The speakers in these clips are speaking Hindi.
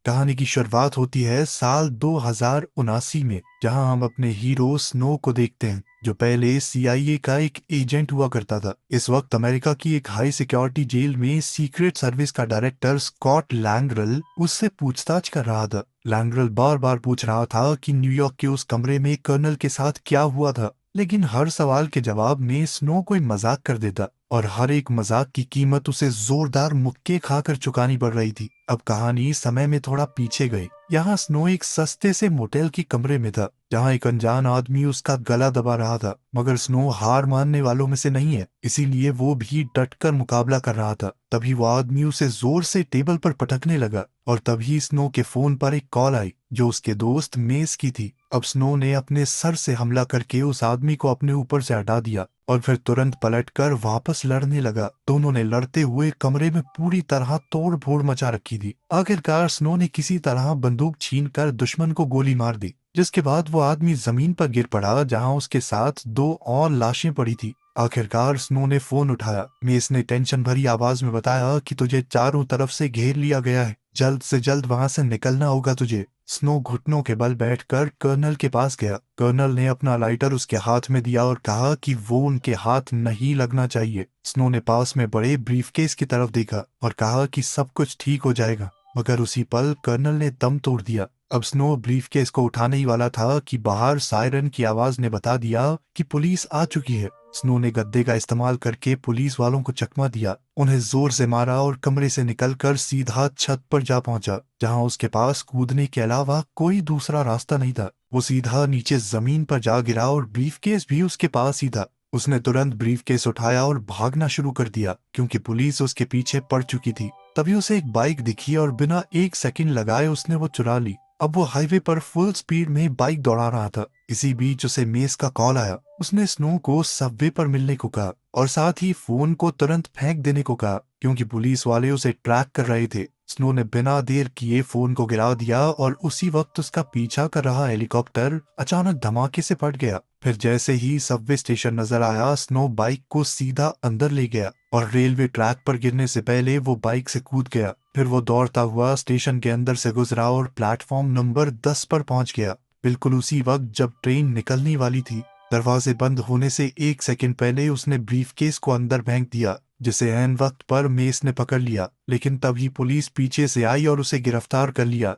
कहानी की शुरुआत होती है साल 2079 में, जहां हम अपने हीरो स्नो को देखते हैं, जो पहले सीआईए का एक एजेंट हुआ करता था। इस वक्त अमेरिका की एक हाई सिक्योरिटी जेल में सीक्रेट सर्विस का डायरेक्टर स्कॉट लैंगरल उससे पूछताछ कर रहा था। लैंगरल बार बार पूछ रहा था कि न्यूयॉर्क के उस कमरे में कर्नल के साथ क्या हुआ था, लेकिन हर सवाल के जवाब में स्नो कोई मजाक कर देता और हर एक मजाक की कीमत उसे जोरदार मुक्के खाकर चुकानी पड़ रही थी। अब कहानी समय में थोड़ा पीछे गई। यहाँ स्नो एक सस्ते से मोटेल की कमरे में था, जहाँ एक अनजान आदमी उसका गला दबा रहा था। मगर स्नो हार मानने वालों में से नहीं है, इसीलिए वो भी डटकर मुकाबला कर रहा था। तभी वो आदमी उसे जोर से टेबल पर पटकने लगा और तभी स्नो के फोन पर एक कॉल आई, जो उसके दोस्त मेस की थी। अब स्नो ने अपने सर से हमला करके उस आदमी को अपने ऊपर से हटा दिया और फिर तुरंत पलटकर वापस लड़ने लगा। दोनों ने लड़ते हुए कमरे में पूरी तरह तोड़ फोड़ मचा रखी थी। आखिरकार स्नो ने किसी तरह बंदूक छीनकर दुश्मन को गोली मार दी, जिसके बाद वो आदमी जमीन पर गिर पड़ा, जहां उसके साथ दो और लाशें पड़ी थी। आखिरकार स्नो ने फोन उठाया। मेस ने टेंशन भरी आवाज में बताया कि तुझे चारों तरफ से घेर लिया गया है, जल्द से जल्द वहां से निकलना होगा तुझे। स्नो घुटनों के बल बैठकर कर्नल के पास गया। कर्नल ने अपना लाइटर उसके हाथ में दिया और कहा कि वो उनके हाथ नहीं लगना चाहिए। स्नो ने पास में बड़े ब्रीफकेस की तरफ देखा और कहा कि सब कुछ ठीक हो जाएगा, मगर उसी पल कर्नल ने दम तोड़ दिया। अब स्नो ब्रीफकेस को उठाने ही वाला था कि बाहर सायरन की आवाज ने बता दिया कि पुलिस आ चुकी है। स्नो ने गद्दे का इस्तेमाल करके पुलिस वालों को चकमा दिया, उन्हें जोर से मारा और कमरे से निकलकर सीधा छत पर जा पहुंचा, जहां उसके पास कूदने के अलावा कोई दूसरा रास्ता नहीं था। वो सीधा नीचे जमीन पर जा गिरा और ब्रीफकेस भी उसके पास ही था। उसने तुरंत ब्रीफकेस उठाया और भागना शुरू कर दिया, क्योंकि पुलिस उसके पीछे पड़ चुकी थी। तभी उसे एक बाइक दिखी और बिना एक सेकंड लगाए उसने वो चुरा ली। अब वो हाईवे पर फुल स्पीड में बाइक दौड़ा रहा था। इसी बीच उसे मेस का कॉल आया। उसने स्नो को सबवे पर मिलने को कहा और साथ ही फोन को तुरंत फेंक देने को कहा, क्योंकि पुलिस वाले उसे ट्रैक कर रहे थे। स्नो ने बिना देर किए फोन को गिरा दिया और उसी वक्त उसका पीछा कर रहा हेलीकॉप्टर अचानक धमाके से फट गया। फिर जैसे ही सबवे स्टेशन नजर आया, स्नो बाइक को सीधा अंदर ले गया और रेलवे ट्रैक पर गिरने से पहले वो बाइक से कूद गया। फिर वो दौड़ता हुआ स्टेशन के अंदर से गुजरा और प्लेटफॉर्म नंबर 10 पर पहुंच गया, बिल्कुल उसी वक्त जब ट्रेन निकलने वाली थी। दरवाजे बंद होने से एक सेकंड पहले उसने ब्रीफकेस को अंदर फेंक दिया, जिसे ऐन वक्त पर मेस ने पकड़ लिया, लेकिन तभी पुलिस पीछे से आई और उसे गिरफ्तार कर लिया।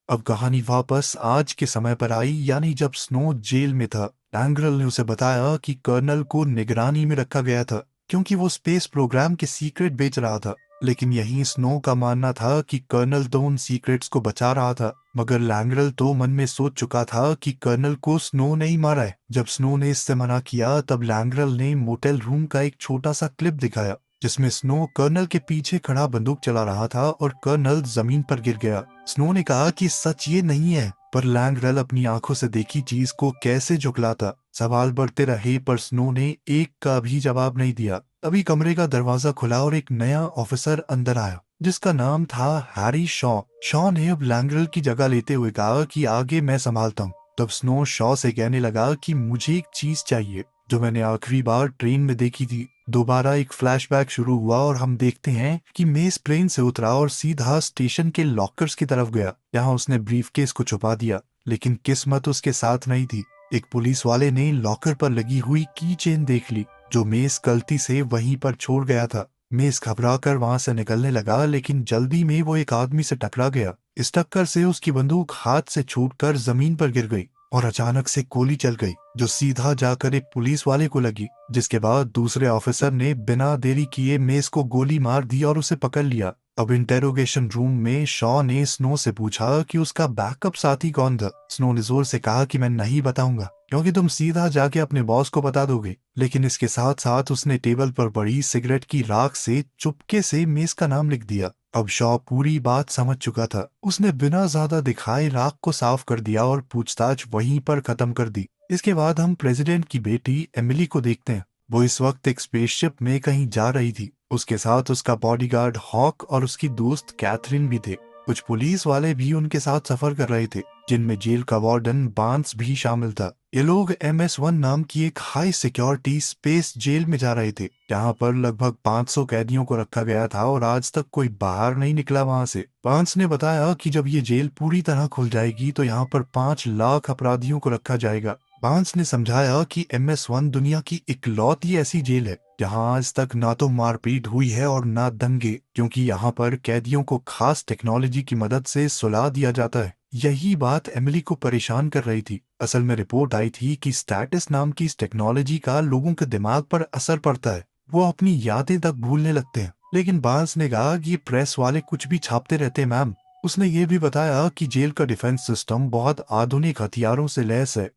अब कहानी वापस आज के समय पर आई, यानी जब स्नो जेल में था। लैंग्रल ने उसे बताया कि कर्नल को निगरानी में रखा गया था, क्योंकि वो स्पेस प्रोग्राम के सीक्रेट बेच रहा था। लेकिन यही स्नो का मानना था कि कर्नल तो उन सीक्रेट्स को बचा रहा था, मगर लैंग्रल तो मन में सोच चुका था कि कर्नल को स्नो ने ही मारा है। जब स्नो ने इससे मना किया, तब लैंग्रल ने मोटेल रूम का एक छोटा सा क्लिप दिखाया, जिसमें स्नो कर्नल के पीछे खड़ा बंदूक चला रहा था और कर्नल जमीन पर गिर गया। स्नो ने कहा कि सच ये नहीं है, पर लैंग्रल अपनी आंखों से देखी चीज को कैसे झुकलाता। सवाल बढ़ते रहे, पर स्नो ने एक का भी जवाब नहीं दिया। तभी कमरे का दरवाजा खुला और एक नया ऑफिसर अंदर आया, जिसका नाम था हैरी शॉ। शॉ ने अब लैंग्रल की जगह लेते हुए कहा कि आगे मैं संभालता हूँ। तब स्नो शॉ से कहने लगा कि मुझे एक चीज चाहिए, जो मैंने आखिरी बार ट्रेन में देखी थी। दोबारा एक फ्लैशबैक शुरू हुआ और हम देखते हैं कि मेस प्लेन से उतरा और सीधा स्टेशन के लॉकर्स की तरफ गया। यहाँ उसने ब्रीफकेस को छुपा दिया, लेकिन किस्मत उसके साथ नहीं थी। एक पुलिस वाले ने लॉकर पर लगी हुई की चेन देख ली, जो मेस गलती से वहीं पर छोड़ गया था। मेस घबराकर वहां से निकलने लगा, लेकिन जल्दी में वो एक आदमी से टकरा गया। इस टक्कर से उसकी बंदूक हाथ से छूटकर जमीन पर गिर गई और अचानक से गोली चल गई, जो सीधा जाकर एक पुलिस वाले को लगी। जिसके बाद दूसरे ऑफिसर ने बिना देरी किए मेस को गोली मार दी और उसे पकड़ लिया। अब इंटेरोगेशन रूम में शॉ ने स्नो से पूछा कि उसका बैकअप साथी कौन था। स्नो ने जोर से कहा कि मैं नहीं बताऊंगा, क्योंकि तुम सीधा जाके अपने बॉस को बता दोगे। लेकिन इसके साथ साथ उसने टेबल पर पड़ी सिगरेट की राख से चुपके से मेस का नाम लिख दिया। अब शॉ पूरी बात समझ चुका था। उसने बिना ज्यादा दिखाए राख को साफ कर दिया और पूछताछ वहीं पर खत्म कर दी। इसके बाद हम प्रेसिडेंट की बेटी एमिली को देखते हैं। वो इस वक्त एक स्पेसशिप में कहीं जा रही थी। उसके साथ उसका बॉडीगार्ड हॉक और उसकी दोस्त कैथरीन भी थे। कुछ पुलिस वाले भी उनके साथ सफर कर रहे थे, जिनमें जेल का वार्डन बांस भी शामिल था। ये लोग MS-1 नाम की एक हाई सिक्योरिटी स्पेस जेल में जा रहे थे, जहां पर लगभग 500 कैदियों को रखा गया था और आज तक कोई बाहर नहीं निकला वहां से। बांस ने बताया कि जब ये जेल पूरी तरह खुल जाएगी तो यहाँ पर 5 लाख अपराधियों को रखा जाएगा। बांस ने समझाया कि MS-1 दुनिया की इकलौती ऐसी जेल है जहां आज तक ना तो मारपीट हुई है और ना दंगे, क्योंकि यहाँ पर कैदियों को खास टेक्नोलॉजी की मदद से सुला दिया जाता है। यही बात एमिली को परेशान कर रही थी। असल में रिपोर्ट आई थी कि स्टैटस नाम की इस टेक्नोलॉजी का लोगों के दिमाग पर असर पड़ता है, वो अपनी यादें तक भूलने लगते हैं। लेकिन बांस ने कहा कि ये प्रेस वाले कुछ भी छापते रहते हैं मैम। उसने ये भी बताया कि जेल का डिफेंस सिस्टम बहुत आधुनिक हथियारों से लैस है।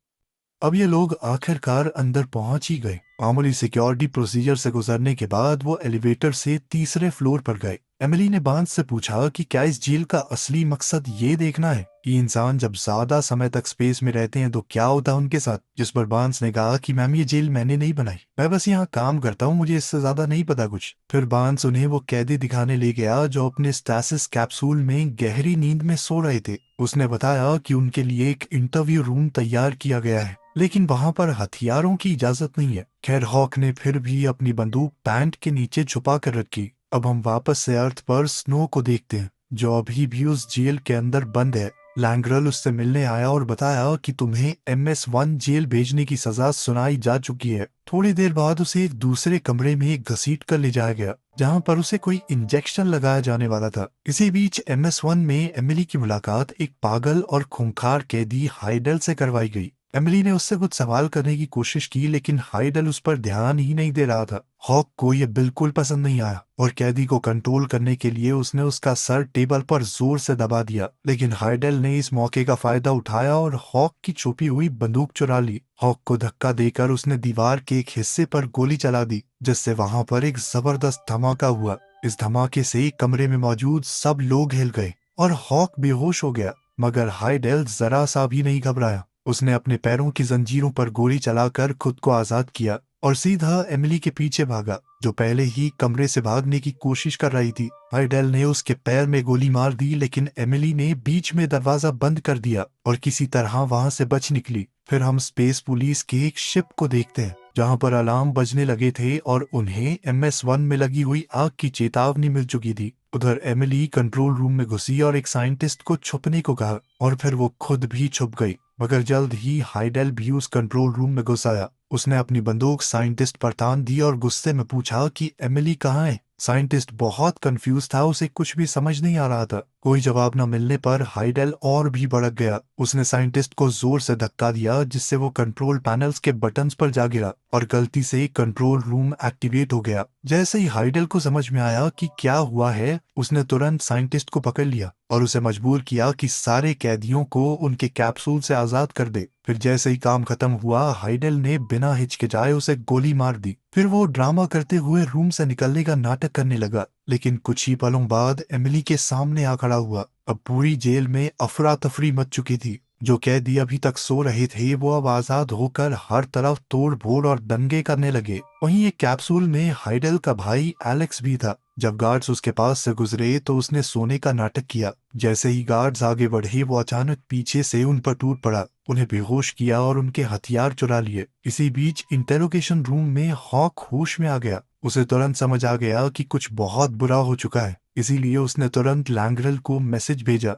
अब ये लोग आखिरकार अंदर पहुंच ही गए। मामूली सिक्योरिटी प्रोसीजर से गुजरने के बाद वो एलिवेटर से तीसरे फ्लोर पर गए। एमिली ने बांस से पूछा कि क्या इस जेल का असली मकसद ये देखना है कि इंसान जब ज्यादा समय तक स्पेस में रहते हैं तो क्या होता है उनके साथ। जिस पर बांस ने कहा कि मैम ये जेल मैंने नहीं बनाई, मैं बस यहाँ काम करता हूँ, मुझे इससे ज्यादा नहीं पता कुछ। फिर बांस उन्हें वो कैदी दिखाने ले गया जो अपने स्टैसिस कैप्सूल में गहरी नींद में सो रहे थे। उसने बताया कि उनके लिए एक इंटरव्यू रूम तैयार किया गया है, लेकिन वहां पर हथियारों की इजाजत नहीं है। खैर हॉक ने फिर भी अपनी बंदूक पैंट के नीचे छुपा कर रखी। अब हम वापस से अर्थ पर स्नो को देखते हैं, जो अभी भी उस जेल के अंदर बंद है। लैंग्रल उससे मिलने आया और बताया कि तुम्हें MS-1 जेल भेजने की सजा सुनाई जा चुकी है। थोड़ी देर बाद उसे एक दूसरे कमरे में घसीट कर ले जाया गया, जहां पर उसे कोई इंजेक्शन लगाया जाने वाला था। इसी बीच MS-1 में एमिली की मुलाकात एक पागल और खूंखार कैदी हाइडल से करवाई गई। एमिली ने उससे कुछ सवाल करने की कोशिश की, लेकिन हाइडल उस पर ध्यान ही नहीं दे रहा था। हॉक को यह बिल्कुल पसंद नहीं आया और कैदी को कंट्रोल करने के लिए उसने उसका सर टेबल पर जोर से दबा दिया। लेकिन हाइडल ने इस मौके का फायदा उठाया और हॉक की छुपी हुई बंदूक चुरा ली। हॉक को धक्का देकर उसने दीवार के एक हिस्से पर गोली चला दी, जिससे वहां पर एक जबरदस्त धमाका हुआ। इस धमाके से कमरे में मौजूद सब लोग हिल गए और हॉक बेहोश हो गया, मगर हाइडल जरा सा भी नहीं घबराया। उसने अपने पैरों की जंजीरों पर गोली चलाकर खुद को आजाद किया और सीधा एमिली के पीछे भागा, जो पहले ही कमरे से भागने की कोशिश कर रही थी। हाइडेल ने उसके पैर में गोली मार दी, लेकिन एमिली ने बीच में दरवाजा बंद कर दिया और किसी तरह वहां से बच निकली। फिर हम स्पेस पुलिस के एक शिप को देखते हैं, जहां पर अलार्म बजने लगे थे और उन्हें MS-1 में लगी हुई आग की चेतावनी मिल चुकी थी। उधर एमिली कंट्रोल रूम में घुसी और एक साइंटिस्ट को छुपने को कहा और फिर वो खुद भी छुप गई। मगर जल्द ही हाइडेल भी उस कंट्रोल रूम में घुस आया। उसने अपनी बंदूक साइंटिस्ट पर तान दी और गुस्से में पूछा कि एमिली कहाँ है। साइंटिस्ट बहुत कंफ्यूज था, उसे कुछ भी समझ नहीं आ रहा था। कोई जवाब न मिलने पर हाइडेल और भी भड़क गया। उसने साइंटिस्ट को जोर से धक्का दिया, जिससे वो कंट्रोल पैनल्स के बटन्स पर जा गिरा और गलती से कंट्रोल रूम एक्टिवेट हो गया। जैसे ही हाइडेल को समझ में आया कि क्या हुआ है, उसने तुरंत साइंटिस्ट को पकड़ लिया और उसे मजबूर किया कि सारे कैदियों को उनके कैप्सूल से आजाद कर दे। फिर जैसे ही काम खत्म हुआ, हाइडेल ने बिना हिचकिचाए उसे गोली मार दी। फिर वो ड्रामा करते हुए रूम से निकलने का नाटक करने लगा, लेकिन कुछ ही पलों बाद एमिली के सामने आ खड़ा हुआ। अब पूरी जेल में अफरा तफरी मच चुकी थी। जो कैदी अभी तक सो रहे थे वो अब आजाद होकर हर तरफ तोड़ फोड़ और दंगे करने लगे। वहीं एक कैप्सूल में हाइडेल का भाई एलेक्स भी था। जब गार्ड्स उसके पास से गुजरे तो उसने सोने का नाटक किया। जैसे ही गार्ड्स आगे बढ़े, वो अचानक पीछे से उन पर टूट पड़ा, उन्हें बेहोश किया और उनके हथियार चुरा लिए। इसी बीच इंटेरोगेशन रूम में हॉक होश में आ गया। उसे तुरंत समझ आ गया कि कुछ बहुत बुरा हो चुका है, इसीलिए उसने तुरंत लैंग्रल को मैसेज भेजा।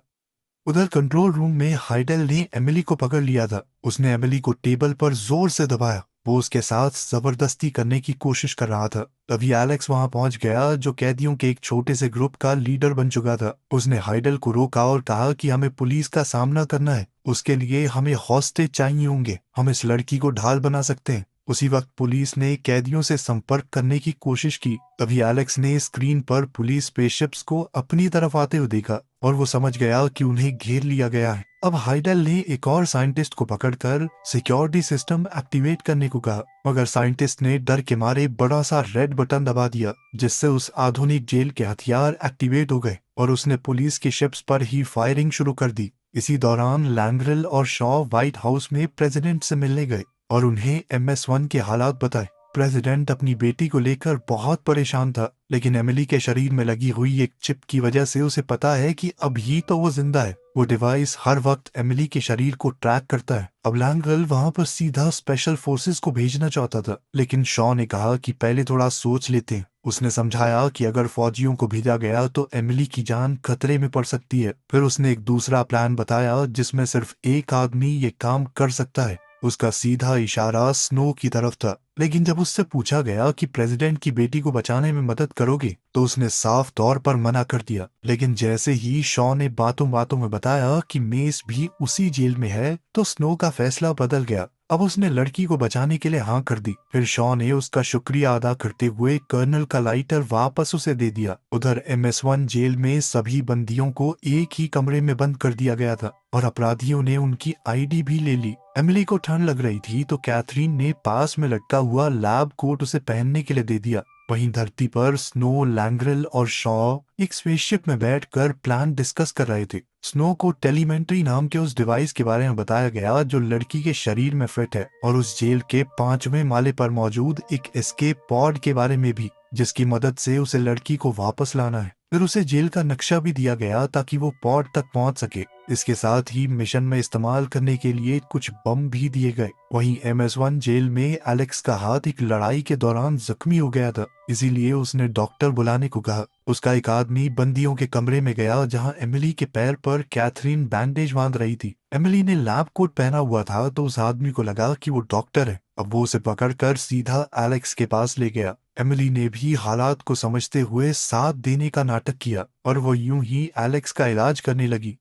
उधर कंट्रोल रूम में हाइडेल ने एमिली को पकड़ लिया था। उसने एमिली को टेबल पर जोर से दबाया। वो उसके साथ जबरदस्ती करने की कोशिश कर रहा था। तभी एलेक्स वहां पहुंच गया, जो कैदियों के एक छोटे से ग्रुप का लीडर बन चुका था। उसने हाइडेल को रोका और कहा कि हमें पुलिस का सामना करना है, उसके लिए हमें हॉस्टेज चाहिए होंगे, हम इस लड़की को ढाल बना सकते हैं। उसी वक्त पुलिस ने कैदियों से संपर्क करने की कोशिश की। तभी एलेक्स ने स्क्रीन पर पुलिस स्पेसशिप्स को अपनी तरफ आते हुए देखा और वो समझ गया कि उन्हें घेर लिया गया है। अब हाइडेल ने एक और साइंटिस्ट को पकड़कर सिक्योरिटी सिस्टम एक्टिवेट करने को कहा, मगर साइंटिस्ट ने डर के मारे बड़ा सा रेड बटन दबा दिया, जिससे उस आधुनिक जेल के हथियार एक्टिवेट हो गए और उसने पुलिस की शिप्स पर ही फायरिंग शुरू कर दी। इसी दौरान लैंग्रल और शॉ व्हाइट हाउस में प्रेसिडेंट से मिलने गए और उन्हें MS-1 के हालात बताए। प्रेसिडेंट अपनी बेटी को लेकर बहुत परेशान था, लेकिन एमिली के शरीर में लगी हुई एक चिप की वजह से उसे पता है कि अभी तो वो जिंदा है। वो डिवाइस हर वक्त एमिली के शरीर को ट्रैक करता है। अब लैंगल वहां पर सीधा स्पेशल फोर्सेस को भेजना चाहता था, लेकिन शॉ ने कहा कि पहले थोड़ा सोच लेते हैं। उसने समझाया कि अगर फौजियों को भेजा गया तो एमिली की जान खतरे में पड़ सकती है। फिर उसने एक दूसरा प्लान बताया जिसमें सिर्फ एक आदमी ये काम कर सकता है। उसका सीधा इशारा स्नो की तरफ था, लेकिन जब उससे पूछा गया कि प्रेसिडेंट की बेटी को बचाने में मदद करोगे तो उसने साफ तौर पर मना कर दिया। लेकिन जैसे ही शॉ ने बातों बातों में बताया कि मेस भी उसी जेल में है तो स्नो का फैसला बदल गया। अब उसने लड़की को बचाने के लिए हाँ कर दी। फिर शॉ ने उसका शुक्रिया अदा करते हुए कर्नल का लाइटर वापस उसे दे दिया। उधर MS-1 जेल में सभी बंदियों को एक ही कमरे में बंद कर दिया गया था और अपराधियों ने उनकी ID भी ले ली। एमिली को ठंड लग रही थी तो कैथरीन ने पास में लटका हुआ लैब कोट उसे पहनने के लिए दे दिया। वहीं धरती पर स्नो, लैंग्रेल और शॉ एक स्पेसशिप में बैठकर प्लान डिस्कस कर रहे थे। स्नो को टेलीमेंट्री नाम के उस डिवाइस के बारे में बताया गया जो लड़की के शरीर में फिट है, और उस जेल के 5वें माले पर मौजूद एक एस्केप पॉड के बारे में भी, जिसकी मदद से उसे लड़की को वापस लाना है। फिर उसे जेल का नक्शा भी दिया गया ताकि वो पॉड तक पहुंच सके। इसके साथ ही मिशन में इस्तेमाल करने के लिए कुछ बम भी दिए गए। वहीं MS-1 जेल में एलेक्स का हाथ एक लड़ाई के दौरान जख्मी हो गया था, इसीलिए उसने डॉक्टर बुलाने को कहा। उसका एक आदमी बंदियों के कमरे में गया जहां एमिली के पैर पर कैथरीन बैंडेज बांध रही थी। एमिली ने लैब कोट पहना हुआ था तो उस आदमी को लगा कि वो डॉक्टर है। अब वो उसे पकड़कर सीधा एलेक्स के पास ले गया। एमिली ने भी हालात को समझते हुए साथ देने का नाटक किया और वो यूं ही एलेक्स का इलाज करने लगी।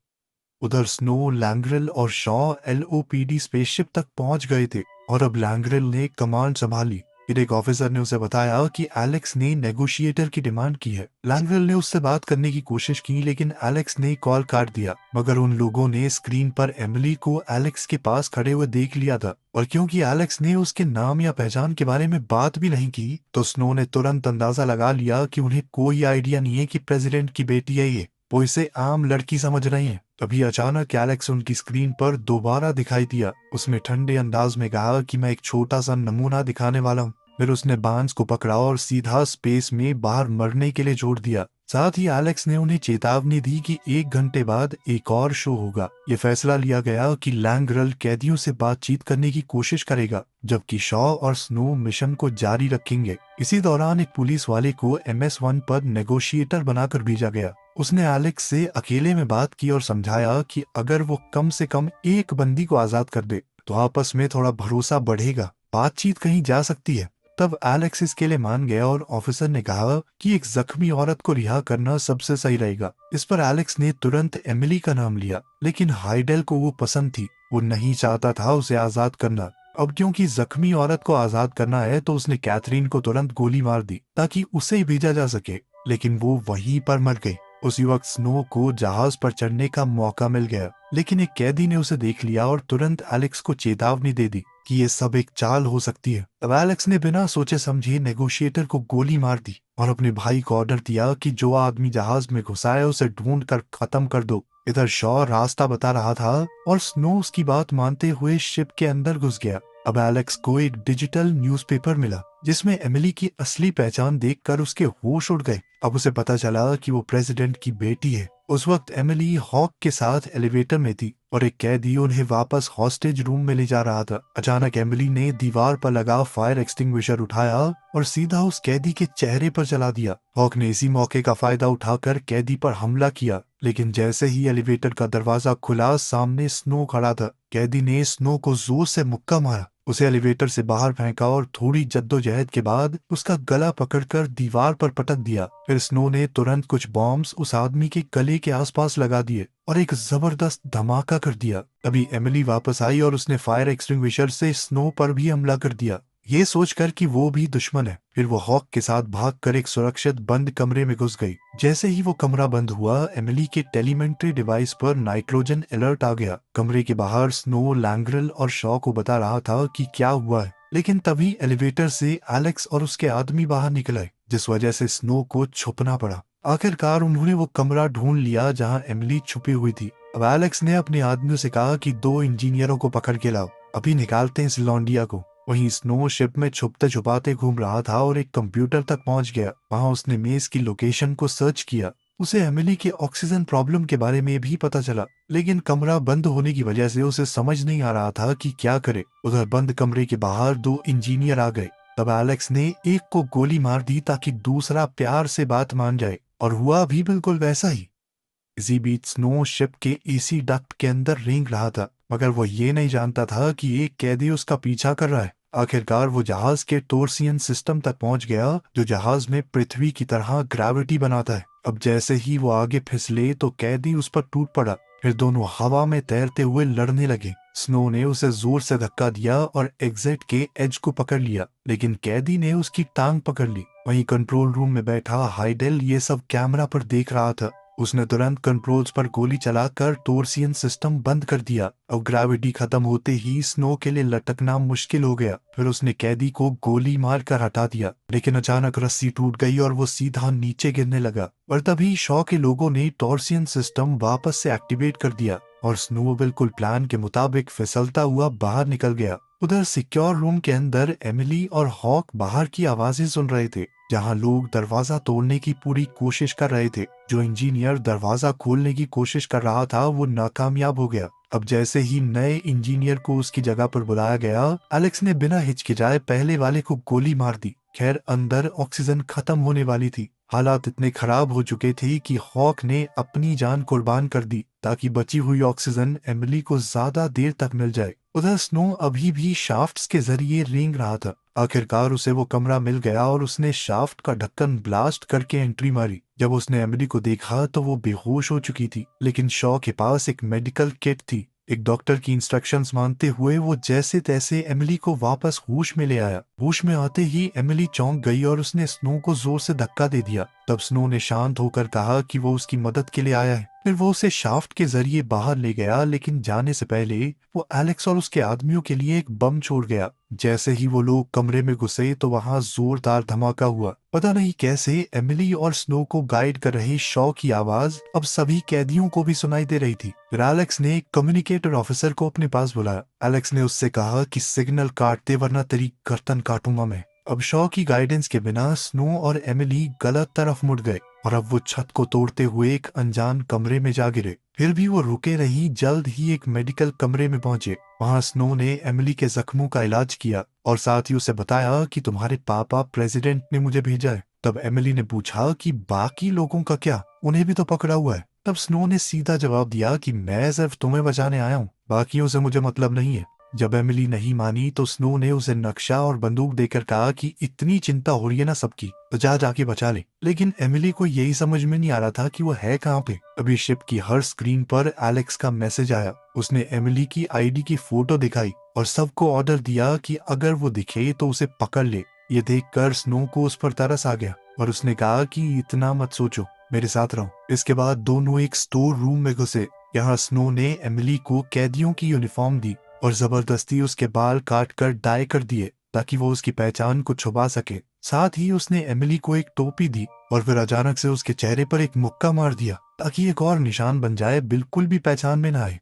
उधर स्नो, लैंग्रेल और शॉ LOPD स्पेसशिप तक पहुंच गए थे और अब लैंग्रेल ने कमांड संभाली। फिर एक ऑफिसर ने उसे बताया कि एलेक्स ने नेगोशिएटर की डिमांड की है। लैंग्रेल ने उससे बात करने की कोशिश की, लेकिन एलेक्स ने कॉल काट दिया। मगर उन लोगों ने स्क्रीन पर एमिली को एलेक्स के पास खड़े हुए देख लिया था, और क्योंकि एलेक्स ने उसके नाम या पहचान के बारे में बात भी नहीं की तो स्नो ने तुरंत अंदाजा लगा लिया कि उन्हें कोई आइडिया नहीं है कि प्रेसिडेंट की बेटी है ये। वो इसे आम लड़की समझ रहे हैं। तभी अचानक एलेक्स उनकी स्क्रीन पर दोबारा दिखाई दिया। उसने ठंडे अंदाज में कहा कि मैं एक छोटा सा नमूना दिखाने वाला हूँ। फिर उसने बांस को पकड़ा और सीधा स्पेस में बाहर मरने के लिए छोड़ दिया। साथ ही एलेक्स ने उन्हें चेतावनी दी कि 1 घंटे बाद एक और शो होगा। ये फैसला लिया गया कि लैंग्रेल कैदियों से बातचीत करने की कोशिश करेगा, जबकि शॉ और स्नो मिशन को जारी रखेंगे। इसी दौरान एक पुलिस वाले को MS-1 पर नेगोशिएटर बनाकर भेजा गया। उसने एलेक्स से अकेले में बात की और समझाया कि अगर वो कम से कम एक बंदी को आजाद कर दे तो आपस में थोड़ा भरोसा बढ़ेगा, बातचीत कहीं जा सकती है। तब एलेक्स इसके लिए मान गया और ऑफिसर ने कहा कि एक जख्मी औरत को रिहा करना सबसे सही रहेगा। इस पर एलेक्स ने तुरंत एमिली का नाम लिया, लेकिन हाइडेल को वो पसंद थी। वो नहीं चाहता था उसे आजाद करना। अब क्योंकि जख्मी औरत को आजाद करना है तो उसने कैथरीन को तुरंत गोली मार दी ताकि उसे भेजा जा सके, लेकिन वो वहीं पर मर गई। उसी वक्त स्नो को जहाज पर चढ़ने का मौका मिल गया, लेकिन एक कैदी ने उसे देख लिया और तुरंत एलेक्स को चेतावनी दे दी कि ये सब एक चाल हो सकती है। अब एलेक्स ने बिना सोचे समझे नेगोशिएटर को गोली मार दी और अपने भाई को ऑर्डर दिया कि जो आदमी जहाज में घुसा है उसे ढूंढ कर खत्म कर दो। इधर शॉ रास्ता बता रहा था और स्नो उसकी बात मानते हुए शिप के अंदर घुस गया। अब एलेक्स को एक डिजिटल न्यूज़पेपर मिला जिसमें एमिली की असली पहचान देखकर उसके होश उड़ गए। अब उसे पता चला कि वो प्रेसिडेंट की बेटी है। उस वक्त एमिली हॉक के साथ एलिवेटर में थी और एक कैदी उन्हें वापस हॉस्टेज रूम में ले जा रहा था। अचानक एमिली ने दीवार पर लगा फायर एक्सटिंग्विशर उठाया और सीधा उस कैदी के चेहरे पर चला दिया। हॉक ने इसी मौके का फायदा उठाकर कैदी पर हमला किया, लेकिन जैसे ही एलिवेटर का दरवाजा खुला सामने स्नो खड़ा था। कैदी ने स्नो को जोर से मुक्का मारा, उसे एलिवेटर से बाहर फेंका और थोड़ी जद्दोजहद के बाद उसका गला पकड़कर दीवार पर पटक दिया। फिर स्नो ने तुरंत कुछ बॉम्ब्स उस आदमी के गले के आसपास लगा दिए और एक जबरदस्त धमाका कर दिया। तभी एमिली वापस आई और उसने फायर एक्सटिंग्विशर से स्नो पर भी हमला कर दिया, ये सोचकर कि वो भी दुश्मन है। फिर वो हॉक के साथ भागकर एक सुरक्षित बंद कमरे में घुस गई। जैसे ही वो कमरा बंद हुआ, एमिली के टेलीमेंट्री डिवाइस पर नाइट्रोजन अलर्ट आ गया। कमरे के बाहर स्नो, लैंग्रेल और शॉ को बता रहा था कि क्या हुआ है, लेकिन तभी एलिवेटर से एलेक्स और उसके आदमी बाहर निकल आए, जिस वजह से स्नो को छुपना पड़ा। आखिरकार उन्होंने वो कमरा ढूंढ लिया जहाँ एमिली छुपी हुई थी। अब एलेक्स ने अपने आदमियों से कहा कि 2 इंजीनियरों को पकड़ के लाओ, अभी निकालते हैं इस लौंडिया को। वहीं स्नो शिप में छुपते छुपाते घूम रहा था और एक कंप्यूटर तक पहुंच गया। वहां उसने मेस की लोकेशन को सर्च किया। उसे एमिली के ऑक्सीजन प्रॉब्लम के बारे में भी पता चला, लेकिन कमरा बंद होने की वजह से उसे समझ नहीं आ रहा था कि क्या करे। उधर बंद कमरे के बाहर दो इंजीनियर आ गए। तब एलेक्स ने एक को गोली मार दी ताकि दूसरा प्यार से बात मान जाए, और हुआ भी बिल्कुल वैसा ही। इसी बीच स्नो शिप के एसी डक्ट के अंदर रेंग रहा था, मगर वो ये नहीं जानता था कि एक कैदी उसका पीछा कर रहा है। आखिरकार वो जहाज के टोर्सियन सिस्टम तक पहुंच गया, जो जहाज में पृथ्वी की तरह ग्रेविटी बनाता है। अब जैसे ही वो आगे फिसले तो कैदी उस पर टूट पड़ा। फिर दोनों हवा में तैरते हुए लड़ने लगे। स्नो ने उसे जोर से धक्का दिया और एग्जिट के एज को पकड़ लिया, लेकिन कैदी ने उसकी टांग पकड़ ली। वहीं कंट्रोल रूम में बैठा हाइडेल ये सब कैमरा पर देख रहा था। उसने तुरंत कंट्रोल्स पर गोली चलाकर टोर्सियन सिस्टम बंद कर दिया। अब ग्रेविटी खत्म होते ही स्नो के लिए लटकना मुश्किल हो गया। फिर उसने कैदी को गोली मारकर हटा दिया, लेकिन अचानक रस्सी टूट गई और वो सीधा नीचे गिरने लगा। और तभी शॉ के लोगों ने टोर्सियन सिस्टम वापस से एक्टिवेट कर दिया और स्नो बिल्कुल प्लान के मुताबिक फिसलता हुआ बाहर निकल गया। उधर सिक्योर रूम के अंदर एमिली और हॉक बाहर की आवाजें सुन रहे थे, जहां लोग दरवाजा तोड़ने की पूरी कोशिश कर रहे थे। जो इंजीनियर दरवाजा खोलने की कोशिश कर रहा था वो नाकामयाब हो गया। अब जैसे ही नए इंजीनियर को उसकी जगह पर बुलाया गया, एलेक्स ने बिना हिचकिचाए पहले वाले को गोली मार दी। खैर, अंदर ऑक्सीजन खत्म होने वाली थी। हालात इतने खराब हो चुके थे कि हॉक ने अपनी जान कुर्बान कर दी ताकि बची हुई ऑक्सीजन एमिली को ज्यादा देर तक मिल जाए। उधर स्नो अभी भी शाफ्ट्स के जरिए रेंग रहा था। आखिरकार उसे वो कमरा मिल गया और उसने शाफ्ट का ढक्कन ब्लास्ट करके एंट्री मारी। जब उसने एमिली को देखा तो वो बेहोश हो चुकी थी, लेकिन शॉ के पास एक मेडिकल किट थी। एक डॉक्टर की इंस्ट्रक्शंस मानते हुए वो जैसे तैसे एमिली को वापस होश में ले आया। होश में आते ही एमिली चौंक गई और उसने स्नो को जोर से धक्का दे दिया। तब स्नो ने शांत होकर कहा कि वो उसकी मदद के लिए आया है। फिर वो उसे शाफ्ट के जरिए बाहर ले गया, लेकिन जाने से पहले वो एलेक्स और उसके आदमियों के लिए एक बम छोड़ गया। जैसे ही वो लोग कमरे में घुसे तो वहां जोरदार धमाका हुआ। पता नहीं कैसे एमिली और स्नो को गाइड कर रहे शॉ की आवाज अब सभी कैदियों को भी सुनाई दे रही थी। फिर एलेक्स ने एक कम्युनिकेटर ऑफिसर को अपने पास बुलाया। एलेक्स ने उससे कहा कि सिग्नल काट दे वरना तेरी गर्दन काटूंगा मैं। अब शॉ की गाइडेंस के बिना स्नो और एमिली गलत तरफ मुड़ गए और अब वो छत को तोड़ते हुए एक अनजान कमरे में जा गिरे। फिर भी वो रुके नहीं, जल्द ही एक मेडिकल कमरे में पहुंचे। वहां स्नो ने एमिली के जख्मों का इलाज किया और साथ ही उसे बताया कि तुम्हारे पापा प्रेसिडेंट ने मुझे भेजा है। तब एमिली ने पूछा कि बाकी लोगों का क्या, उन्हें भी तो पकड़ा हुआ है। तब स्नो ने सीधा जवाब दिया कि मैं सिर्फ तुम्हें बचाने आया हूँ, बाकियों से मुझे मतलब नहीं है। जब एमिली नहीं मानी तो स्नो ने उसे नक्शा और बंदूक देकर कहा कि इतनी चिंता हो रही है ना सबकी, तो जा जाके बचा ले। लेकिन एमिली को यही समझ में नहीं आ रहा था कि वो है कहाँ पे। अभी शिप की हर स्क्रीन पर एलेक्स का मैसेज आया। उसने एमिली की आईडी की फोटो दिखाई और सबको ऑर्डर दिया कि अगर वो दिखे तो उसे पकड़ ले। ये देखकर स्नो को उस पर तरस आ गया और उसने कहा कि इतना मत सोचो, मेरे साथ रहो। इसके बाद दोनों एक स्टोर रूम में घुसे। यहाँ स्नो ने एमिली को कैदियों की यूनिफॉर्म दी और जबरदस्ती उसके बाल काट कर डाई कर दिए ताकि वो उसकी पहचान को छुपा सके। साथ ही उसने एमिली को एक टोपी दी और फिर अचानक से उसके चेहरे पर एक मुक्का मार दिया ताकि एक और निशान बन जाए, बिल्कुल भी पहचान में न आए।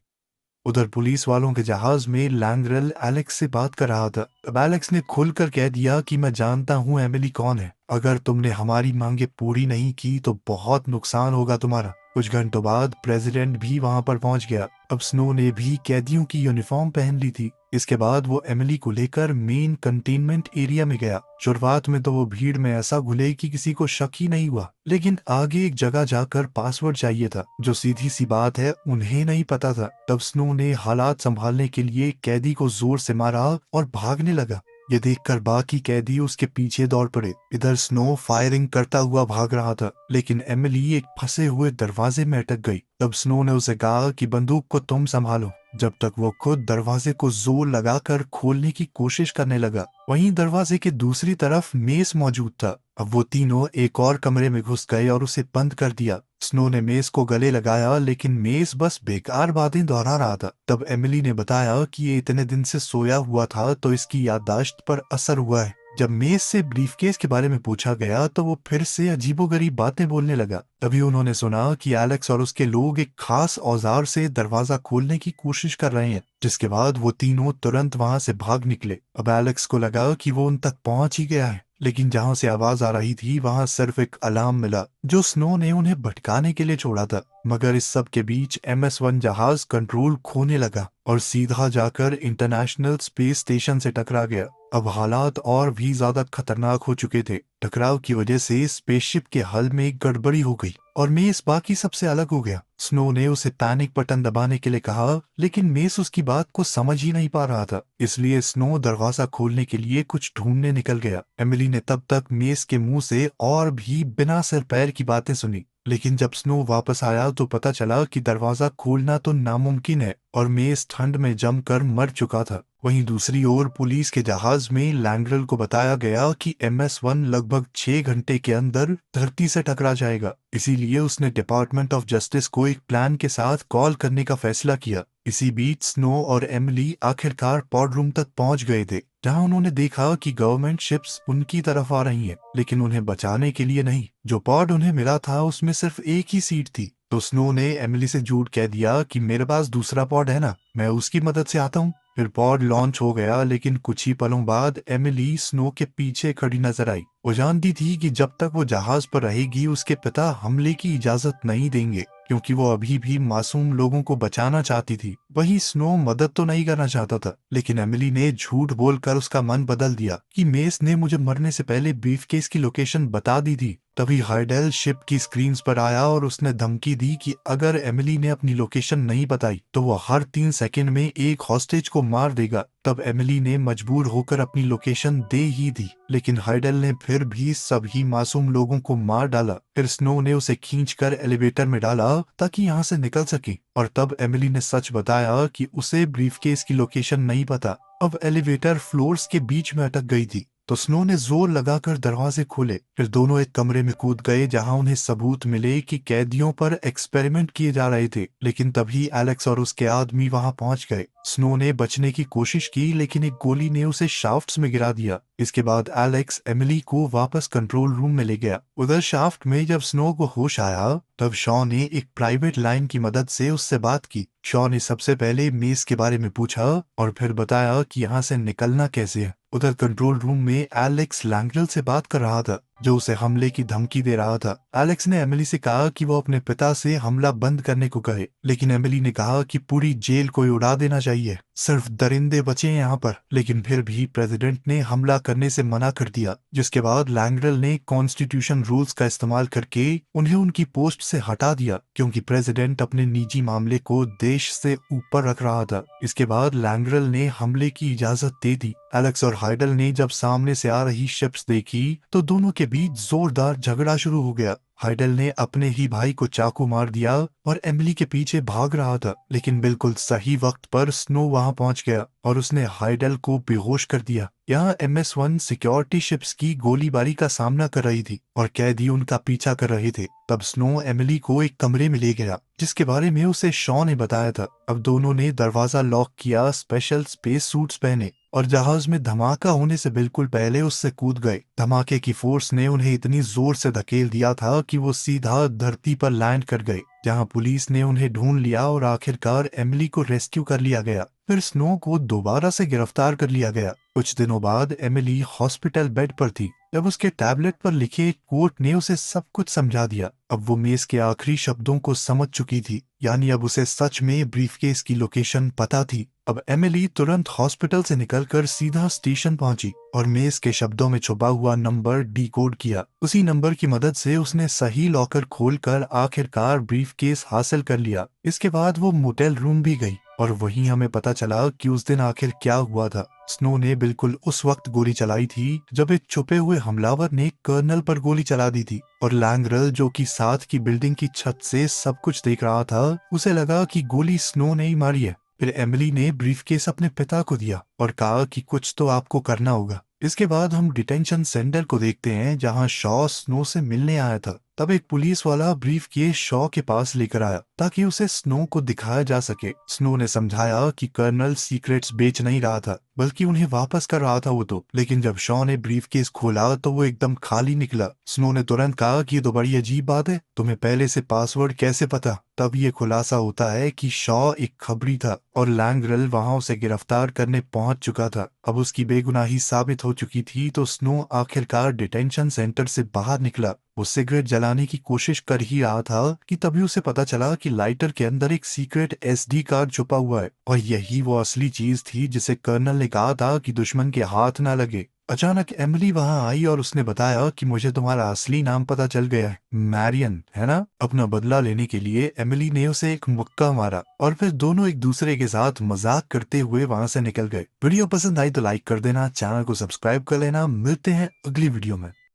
उधर पुलिस वालों के जहाज में लैंग्रेल एलेक्स से बात कर रहा था। अब एलेक्स ने खुलकर कह दिया कि मैं जानता हूँ एमिली कौन है। अगर तुमने हमारी मांगे पूरी नहीं की तो बहुत नुकसान होगा तुम्हारा। कुछ घंटों बाद प्रेसिडेंट भी वहां पर पहुंच गया। अब स्नो ने भी कैदियों की यूनिफॉर्म पहन ली थी। इसके बाद वो एमिली को लेकर मेन कंटेनमेंट एरिया में गया। शुरुआत में तो वो भीड़ में ऐसा घुले कि किसी को शक ही नहीं हुआ, लेकिन आगे एक जगह जाकर पासवर्ड चाहिए था, जो सीधी सी बात है उन्हें नहीं पता था। तब स्नो ने हालात संभालने के लिए कैदी को जोर से मारा और भागने लगा। ये देखकर बाकी कैदी उसके पीछे दौड़ पड़े। इधर स्नो फायरिंग करता हुआ भाग रहा था, लेकिन एमिली एक फंसे हुए दरवाजे में अटक गई। तब स्नो ने उसे कहा कि बंदूक को तुम संभालो, जब तक वो खुद दरवाजे को जोर लगाकर खोलने की कोशिश करने लगा। वहीं दरवाजे के दूसरी तरफ मेस मौजूद था। अब वो तीनों एक और कमरे में घुस गए और उसे बंद कर दिया। स्नो ने मेस को गले लगाया, लेकिन मेस बस बेकार बातें दोहरा रहा था। तब एमिली ने बताया कि ये इतने दिन से सोया हुआ था तो इसकी याददाश्त पर असर हुआ है। जब मेस से ब्रीफकेस के बारे में पूछा गया तो वो फिर से अजीबोगरीब बातें बोलने लगा। तभी उन्होंने सुना कि एलेक्स और उसके लोग एक खास औजार से दरवाजा खोलने की कोशिश कर रहे हैं, जिसके बाद वो तीनों तुरंत वहां से भाग निकले। अब एलेक्स को लगा कि वो उन तक पहुंच ही गया है, लेकिन जहां से आवाज आ रही थी वहां सिर्फ एक अलार्म मिला जो स्नो ने उन्हें भटकाने के लिए छोड़ा था। मगर इस सब के बीच MS-1 जहाज कंट्रोल खोने लगा और सीधा जाकर इंटरनेशनल स्पेस स्टेशन से टकरा गया। अब हालात और भी ज्यादा खतरनाक हो चुके थे। टकराव की वजह से स्पेसशिप के हल में एक गड़बड़ी हो गई और मेस बाकी सबसे अलग हो गया। स्नो ने उसे पैनिक बटन दबाने के लिए कहा, लेकिन मेस उसकी बात को समझ ही नहीं पा रहा था। इसलिए स्नो दरवाजा खोलने के लिए कुछ ढूंढने निकल गया। एमिली ने तब तक मेस के मुंह से और भी बिना सिर पैर की बातें सुनी, लेकिन जब स्नो वापस आया तो पता चला कि दरवाजा खोलना तो नामुमकिन है और मेस ठंड में जमकर मर चुका था। वहीं दूसरी ओर पुलिस के जहाज में लैंग्रेल को बताया गया कि MS-1 लगभग 6 घंटे के अंदर धरती से टकरा जाएगा। इसीलिए उसने डिपार्टमेंट ऑफ जस्टिस को एक प्लान के साथ कॉल करने का फैसला किया। इसी बीच स्नो और एमिली आखिरकार पॉड रूम तक पहुंच गए थे, जहां उन्होंने देखा कि गवर्नमेंट शिप्स उनकी तरफ आ रही हैं, लेकिन उन्हें बचाने के लिए नहीं। जो पॉड उन्हें मिला था उसमें सिर्फ एक ही सीट थी। तो स्नो ने एमिली से झूठ कह दिया कि मेरे पास दूसरा पॉड है ना, मैं उसकी मदद से आता हूँ। फिर पॉड लॉन्च हो गया, लेकिन कुछ ही पलों बाद एमिली स्नो के पीछे खड़ी नजर आई। वो जानती थी कि जब तक वो जहाज पर रहेगी उसके पिता हमले की इजाजत नहीं देंगे, क्योंकि वो अभी भी मासूम लोगों को बचाना चाहती थी। वहीं स्नो मदद तो नहीं करना चाहता था, लेकिन एमिली ने झूठ बोलकर उसका मन बदल दिया कि मेस ने मुझे मरने से पहले ब्रीफकेस की लोकेशन बता दी थी। तभी हाइडेल शिप की स्क्रीन्स पर आया और उसने धमकी दी कि अगर एमिली ने अपनी लोकेशन नहीं बताई तो वो हर 3 सेकंड में एक हॉस्टेज को मार देगा। तब एमिली ने मजबूर होकर अपनी लोकेशन दे ही दी, लेकिन हाइडेल ने फिर भी सभी मासूम लोगों को मार डाला। फिर स्नो ने उसे खींचकर एलिवेटर में डाला ताकि यहाँ से निकल सके, और तब एमिली ने सच बताया कि उसे ब्रीफकेस की लोकेशन नहीं पता। अब एलिवेटर फ्लोर्स के बीच में अटक गई थी, तो स्नो ने जोर लगाकर दरवाजे खोले। फिर दोनों एक कमरे में कूद गए जहां उन्हें सबूत मिले कि कैदियों पर एक्सपेरिमेंट किए जा रहे थे। लेकिन तभी एलेक्स और उसके आदमी वहां पहुंच गए। स्नो ने बचने की कोशिश की, लेकिन एक गोली ने उसे शाफ्ट्स में गिरा दिया। इसके बाद एलेक्स एमिली को वापस कंट्रोल रूम में ले गया। उधर शाफ्ट में जब स्नो को होश आया तब शॉ ने एक प्राइवेट लाइन की मदद से उससे बात की। शॉ ने सबसे पहले मेस के बारे में पूछा और फिर बताया कि यहाँ से निकलना कैसे है। उधर कंट्रोल रूम में एलेक्स लैंग्रेल से बात कर रहा था, जो उसे हमले की धमकी दे रहा था। एलेक्स ने एमिली से कहा कि वो अपने पिता से हमला बंद करने को कहे, लेकिन एमिली ने कहा कि पूरी जेल को उड़ा देना चाहिए, सिर्फ दरिंदे बचे हैं यहाँ पर। लेकिन फिर भी प्रेसिडेंट ने हमला करने से मना कर दिया, जिसके बाद लैंग्रेल ने कॉन्स्टिट्यूशन रूल्स का इस्तेमाल करके उन्हें उनकी पोस्ट से हटा दिया, क्योंकि प्रेसिडेंट अपने निजी मामले को देश से ऊपर रख रहा था। इसके बाद लैंग्रेल ने हमले की इजाजत दे दी। एलेक्स और हाइडल ने जब सामने से आ रही शिप्स देखी तो दोनों के बीच जोरदार झगड़ा शुरू हो गया। हाइडल ने अपने ही भाई को चाकू मार दिया और एमिली के पीछे भाग रहा था, लेकिन बिल्कुल सही वक्त पर स्नो वहां पहुंच गया और उसने हाइडल को बेहोश कर दिया। यहाँ MS-1 सिक्योरिटी शिप्स की गोलीबारी का सामना कर रही थी और कैदी उनका पीछा कर रहे थे। तब स्नो एमिली को एक कमरे में ले गया, जिसके बारे में उसे शॉ ने बताया था। अब दोनों ने दरवाजा लॉक किया, स्पेशल स्पेस सूट्स पहने और जहाज में धमाका होने से बिल्कुल पहले उससे कूद गए। धमाके की फोर्स ने उन्हें इतनी जोर से धकेल दिया था कि वो सीधा धरती पर लैंड कर गए, जहां पुलिस ने उन्हें ढूंढ लिया और आखिरकार एमिली को रेस्क्यू कर लिया गया। फिर स्नो को दोबारा से गिरफ्तार कर लिया गया। कुछ दिनों बाद एमिली हॉस्पिटल बेड पर थी जब उसके टैबलेट पर लिखे एक कोट ने उसे सब कुछ समझा दिया। अब वो मेस के आखिरी शब्दों को समझ चुकी थी, यानी अब उसे सच में ब्रीफकेस की लोकेशन पता थी। अब एमिली तुरंत हॉस्पिटल से निकलकर सीधा स्टेशन पहुंची और मेस के शब्दों में छुपा हुआ नंबर डिकोड किया। उसी नंबर की मदद से उसने सही लॉकर खोलकर आखिरकार ब्रीफकेस हासिल कर लिया। इसके बाद वो मोटेल रूम भी गई और वहीं हमें पता चला कि उस दिन आखिर क्या हुआ था। स्नो ने बिल्कुल उस वक्त गोली चलाई थी जब एक छुपे हुए हमलावर ने कर्नल पर गोली चला दी थी, और लैंग्रेल जो कि साथ की बिल्डिंग की छत से सब कुछ देख रहा था, उसे लगा कि गोली स्नो ने ही मारी है। फिर एमिली ने ब्रीफकेस अपने पिता को दिया और कहा कि कुछ तो आपको करना होगा। इसके बाद हम डिटेंशन सेंटर को देखते हैं, जहां शॉ स्नो से मिलने आया था। तब एक पुलिस वाला ब्रीफ केस शॉ के पास लेकर आया ताकि उसे स्नो को दिखाया जा सके। स्नो ने समझाया कि कर्नल सीक्रेट्स बेच नहीं रहा था बल्कि उन्हें वापस कर रहा था वो तो। लेकिन जब शॉ ने ब्रीफ केस खोला तो वो एकदम खाली निकला। स्नो ने तुरंत कहा कि ये तो बड़ी अजीब बात है, तुम्हें पहले से पासवर्ड कैसे पता? तब ये खुलासा होता है कि शॉ एक खबरी था और लैंग्रेल वहां उसे गिरफ्तार करने पहुंच चुका था। अब उसकी बेगुनाही साबित हो चुकी थी तो स्नो आखिरकार डिटेंशन सेंटर से बाहर निकला। वो सिगरेट जलाने की कोशिश कर ही रहा था कि तभी उसे पता चला कि लाइटर के अंदर एक सीक्रेट एसडी कार्ड छुपा हुआ है और यही वो असली चीज थी जिसे कर्नल ने कहा था कि दुश्मन के हाथ ना लगे। अचानक एमिली वहां आई और उसने बताया कि मुझे तुम्हारा असली नाम पता चल गया है, मैरियन, है ना? अपना बदला लेने के लिए एमिली ने उसे एक मुक्का मारा और फिर दोनों एक दूसरे के साथ मजाक करते हुए वहां से निकल गए। वीडियो पसंद आई तो लाइक कर देना, चैनल को सब्सक्राइब कर लेना। मिलते हैं अगली वीडियो में।